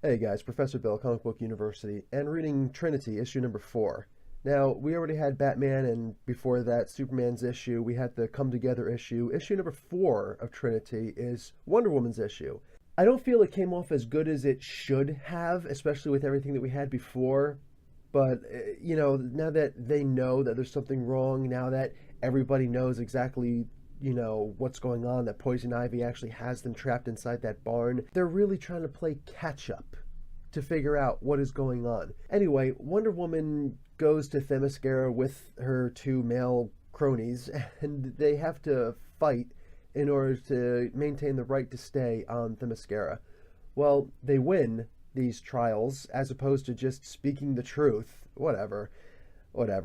Hey guys, Professor Bill, Comic Book University, and reading Trinity, issue number 4. Now, we already had Batman, and before that, Superman's issue. We had the Come Together issue. Issue number 4 of Trinity is Wonder Woman's issue. I don't feel it came off as good as it should have, especially with everything that we had before. But, now that they know that there's something wrong, now that everybody knows exactly what's going on, that Poison Ivy actually has them trapped inside that barn. They're really trying to play catch up to figure out what is going on. Anyway, Wonder Woman goes to Themyscira with her two male cronies, and they have to fight in order to maintain the right to stay on Themyscira. Well, they win these trials as opposed to just speaking the truth. Whatever.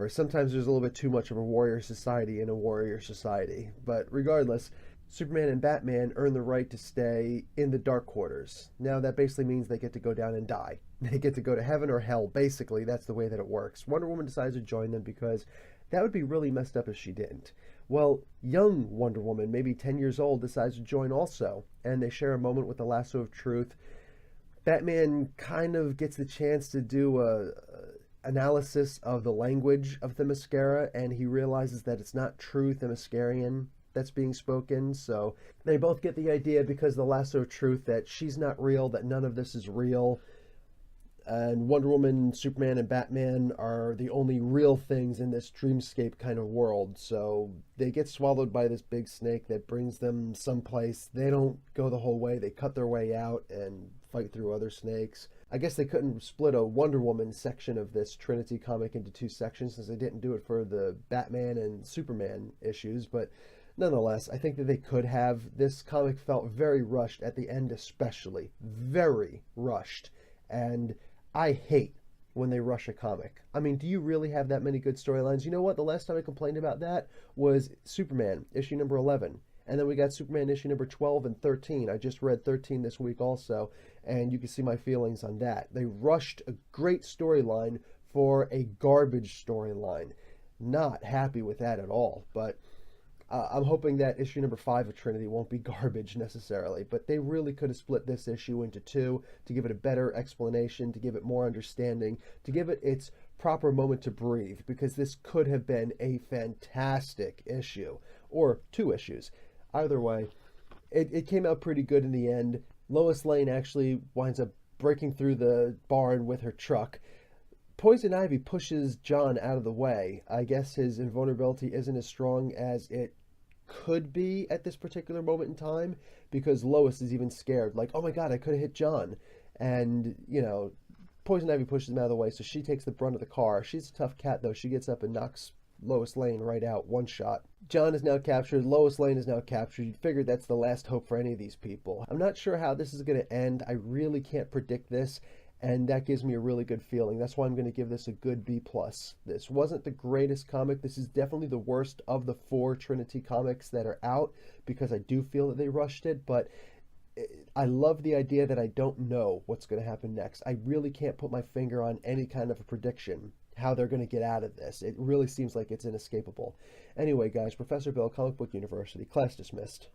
Sometimes there's a little bit too much of a warrior society in a warrior society. But regardless, Superman and Batman earn the right to stay in the Dark Quarters. Now, that basically means they get to go down and die. They get to go to heaven or hell, basically. That's the way that it works. Wonder Woman decides to join them because that would be really messed up if she didn't. Well, young Wonder Woman, maybe 10 years old, decides to join also, and they share a moment with the lasso of truth. Batman kind of gets the chance to do a analysis of the language of Themyscira, and he realizes that it's not true Themyscirian that's being spoken. So they both get the idea, because of the lasso of truth, that she's not real, that none of this is real, and Wonder Woman, Superman, and Batman are the only real things in this dreamscape kind of world. So they get swallowed by this big snake that brings them someplace. They don't go the whole way. They cut their way out and fight through other snakes. I guess they couldn't split a Wonder Woman section of this Trinity comic into two sections, since they didn't do it for the Batman and Superman issues, but nonetheless, I think that they could have. This comic felt very rushed at the end, especially. Very rushed. And I hate when they rush a comic. I mean, do you really have that many good storylines? You know what? The last time I complained about that was Superman, issue number 11. And then we got Superman issue number 12 and 13. I just read 13 this week also, and you can see my feelings on that. They rushed a great storyline for a garbage storyline. Not happy with that at all, but I'm hoping that issue number 5 of Trinity won't be garbage necessarily, but they really could have split this issue into two to give it a better explanation, to give it more understanding, to give it its proper moment to breathe, because this could have been a fantastic issue, or two issues. Either way, it came out pretty good in the end. Lois Lane actually winds up breaking through the barn with her truck. Poison Ivy pushes John out of the way. I guess his invulnerability isn't as strong as it could be at this particular moment in time, because Lois is even scared, like, oh my god, I could have hit John. And, Poison Ivy pushes him out of the way, so she takes the brunt of the car. She's a tough cat, though. She gets up and knocks Lois Lane right out, one shot. John is now captured. Lois Lane is now captured. You'd figure that's the last hope for any of these people. I'm not sure how this is going to end. I really can't predict this, and that gives me a really good feeling. That's why I'm going to give this a good B+. This wasn't the greatest comic. This is definitely the worst of the 4 Trinity comics that are out, because I do feel that they rushed it, but I love the idea that I don't know what's going to happen next. I really can't put my finger on any kind of a prediction how they're going to get out of this. It really seems like it's inescapable. Anyway, guys, Professor Bill, Comic Book University, class dismissed.